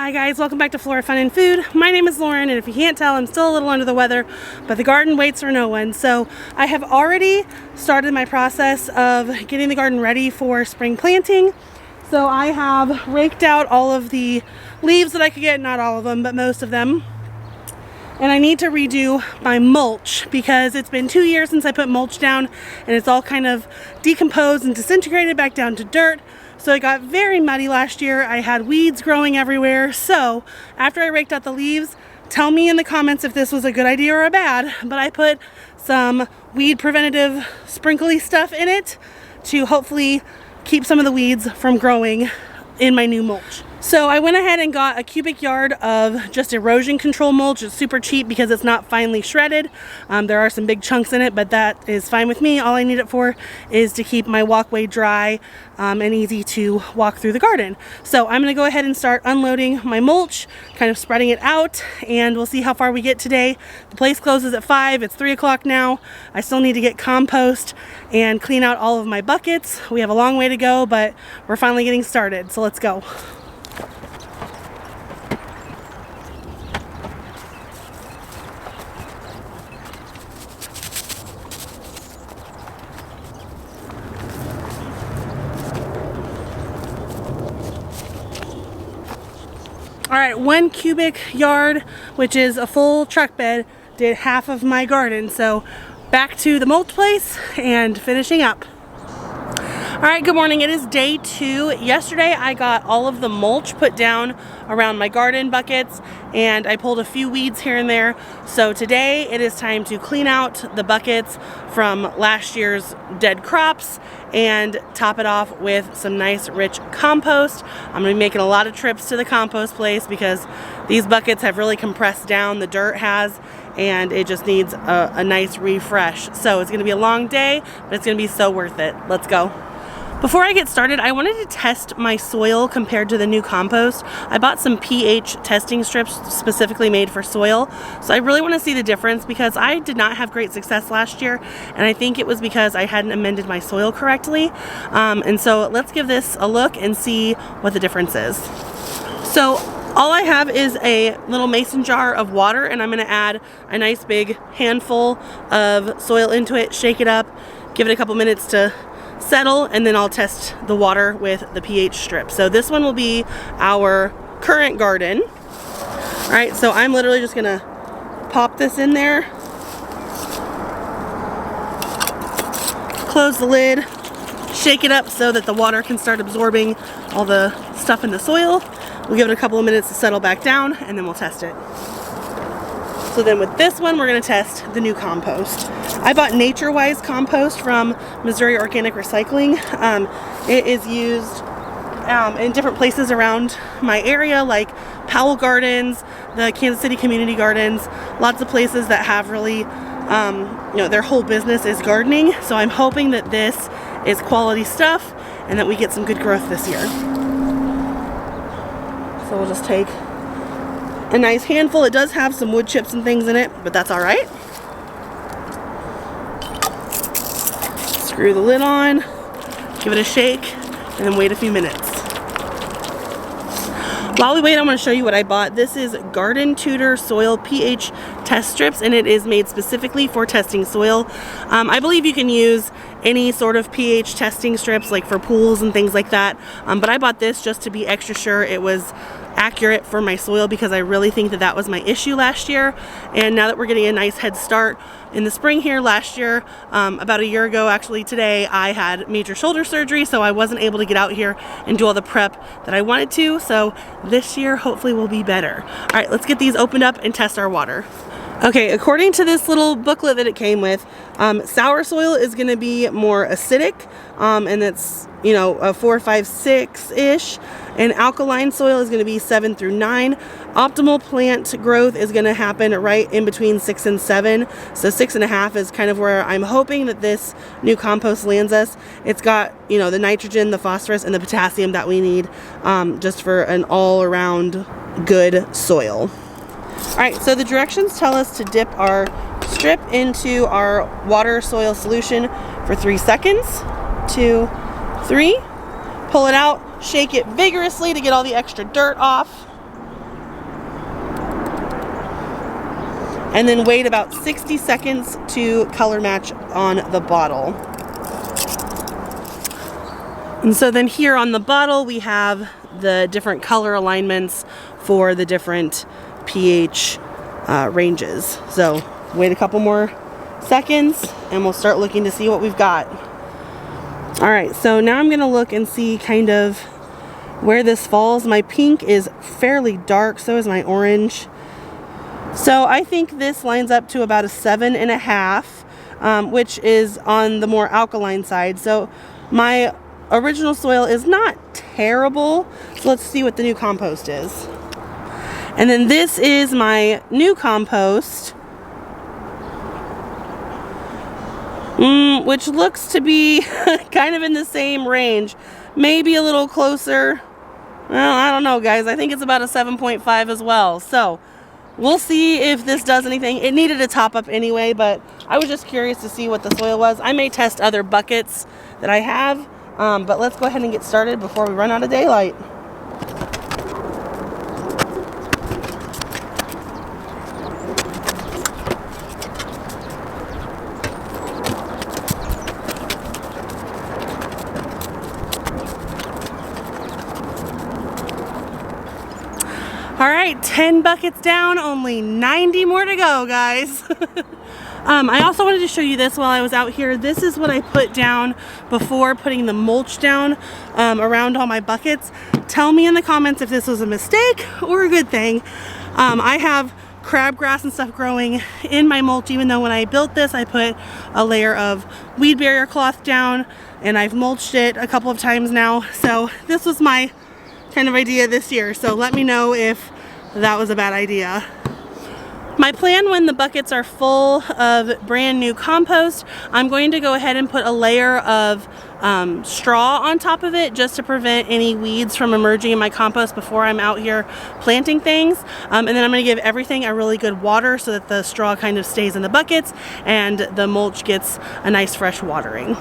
Hi guys, welcome back to Flora Fun and Food. My name is Lauren, and if you can't tell, I'm still a little under the weather, but the garden waits for no one. So I have already started my process of getting the garden ready for spring planting. So I have raked out all of the leaves that I could get, not all of them, but most of them. And I need to redo my mulch because it's been 2 years since I put mulch down and it's all kind of decomposed and disintegrated back down to dirt. So it got very muddy last year. I had weeds growing everywhere. So after I raked out the leaves, tell me in the comments if this was a good idea or a bad, but I put some weed preventative sprinkly stuff in it to hopefully keep some of the weeds from growing in my new mulch. So I went ahead and got a cubic yard of just erosion control mulch. It's super cheap because it's not finely shredded. There are some big chunks in it, but that is fine with me. All I need it for is to keep my walkway dry and easy to walk through the garden. So I'm gonna go ahead and start unloading my mulch, kind of spreading it out, and we'll see how far we get today. The place closes at 5, it's 3 o'clock now. I still need to get compost and clean out all of my buckets. We have a long way to go, but we're finally getting started, so let's go. All right, 1 cubic yard, which is a full truck bed, did half of my garden. So back to the mulch place and finishing up. All right, good morning. It is day 2. Yesterday I got all of the mulch put down around my garden buckets and I pulled a few weeds here and there. So today it is time to clean out the buckets from last year's dead crops and top it off with some nice rich compost. I'm gonna be making a lot of trips to the compost place because these buckets have really compressed down, the dirt has, and it just needs a nice refresh. So it's gonna be a long day, but it's gonna be so worth it. Let's go. Before I get started, I wanted to test my soil compared to the new compost. I bought some pH testing strips specifically made for soil. So I really want to see the difference because I did not have great success last year. And I think it was because I hadn't amended my soil correctly. And so let's give this a look and see what the difference is. So all I have is a little mason jar of water, and I'm going to add a nice big handful of soil into it, shake it up, give it a couple minutes to settle, and then I'll test the water with the pH strip. So this one will be our current garden. All right, so I'm literally just gonna pop this in there, close the lid, shake it up so that the water can start absorbing all the stuff in the soil. We'll give it a couple of minutes to settle back down and then we'll test it. So then with this one, we're gonna test the new compost. I bought Nature-Wise compost from Missouri Organic Recycling. It is used in different places around my area, like Powell Gardens, the Kansas City Community Gardens, lots of places that have really, you know, their whole business is gardening. So I'm hoping that this is quality stuff and that we get some good growth this year. So we'll just take a nice handful. It does have some wood chips and things in it, but that's all right. Screw the lid on, give it a shake, and then wait a few minutes. While we wait, I'm going to show you what I bought. This is Garden Tutor Soil pH Test Strips, and it is made specifically for testing soil. I believe you can use any sort of pH testing strips, like for pools and things like that, but I bought this just to be extra sure it was accurate for my soil because I really think that that was my issue last year. And now that we're getting a nice head start in the spring here, last year, about a year ago actually today, I had major shoulder surgery, so I wasn't able to get out here and do all the prep that I wanted to. So this year hopefully will be better. All right, let's get these opened up and test our water. Okay, according to this little booklet that it came with, sour soil is going to be more acidic, and it's, you know, a 4, 5, 6-ish, and alkaline soil is going to be 7 through 9. Optimal plant growth is going to happen right in between 6 and 7, so 6.5 is kind of where I'm hoping that this new compost lands us. It's got, you know, the nitrogen, the phosphorus, and the potassium that we need just for an all-around good soil. All right, so the directions tell us to dip our strip into our water soil solution for 3 seconds. 2, 3. Pull it out, shake it vigorously to get all the extra dirt off. and then wait about 60 seconds to color match on the bottle. And so then here on the bottle we have the different color alignments for the different pH ranges. So wait a couple more seconds and we'll start looking to see what we've got. Alright, so now I'm gonna look and see kind of where this falls. My pink is fairly dark, so is my orange. So I think this lines up to about a 7.5, which is on the more alkaline side. So my original soil is not terrible. So let's see what the new compost is. And then this is my new compost, which looks to be kind of in the same range. Maybe a little closer. Well, I don't know, guys. I think it's about a 7.5 as well. So we'll see if this does anything. It needed a top up anyway, but I was just curious to see what the soil was. I may test other buckets that I have, but let's go ahead and get started before we run out of daylight. All right, 10 buckets down, only 90 more to go, guys. I also wanted to show you this while I was out here. This is what I put down before putting the mulch down around all my buckets. Tell me in the comments if this was a mistake or a good thing. I have crabgrass and stuff growing in my mulch, even though when I built this, I put a layer of weed barrier cloth down and I've mulched it a couple of times now. So this was my kind of idea this year, so let me know if that was a bad idea. My plan when the buckets are full of brand new compost, I'm going to go ahead and put a layer of straw on top of it just to prevent any weeds from emerging in my compost before I'm out here planting things. And then I'm going to give everything a really good water so that the straw kind of stays in the buckets and the mulch gets a nice fresh watering.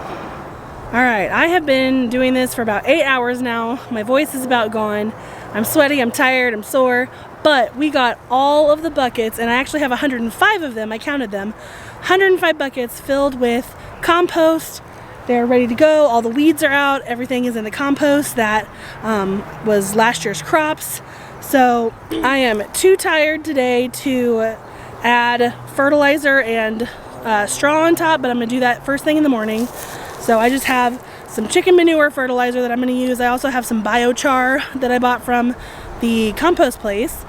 Alright, I have been doing this for about 8 hours now. My voice is about gone. I'm sweaty, I'm tired, I'm sore, but we got all of the buckets, and I actually have 105 of them. I counted them. 105 buckets filled with compost. They're ready to go. All the weeds are out. Everything is in the compost that was last year's crops. So I am too tired today to add fertilizer and straw on top, but I'm going to do that first thing in the morning. So I just have some chicken manure fertilizer that I'm going to use. I also have some biochar that I bought from the compost place.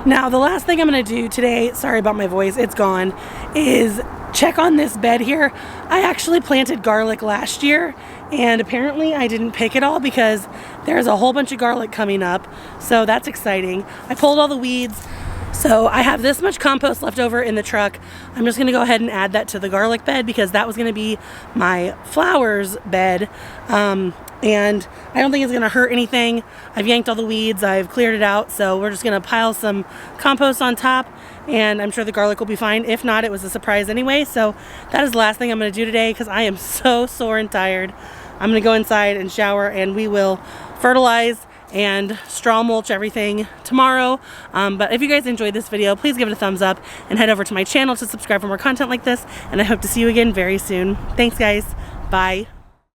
Now the last thing I'm going to do today, sorry about my voice, it's gone, is check on this bed here. I actually planted garlic last year and apparently I didn't pick it all because there's a whole bunch of garlic coming up. So that's exciting. I pulled all the weeds. So I have this much compost left over in the truck. I'm just going to go ahead and add that to the garlic bed because that was going to be my flowers bed. And I don't think it's going to hurt anything. I've yanked all the weeds. I've cleared it out. So we're just going to pile some compost on top and I'm sure the garlic will be fine. If not, it was a surprise anyway. So that is the last thing I'm going to do today because I am so sore and tired. I'm going to go inside and shower and we will fertilize and straw mulch everything tomorrow. But if you guys enjoyed this video, please give it a thumbs up and head over to my channel to subscribe for more content like this. And I hope to see you again very soon. Thanks, guys. Bye.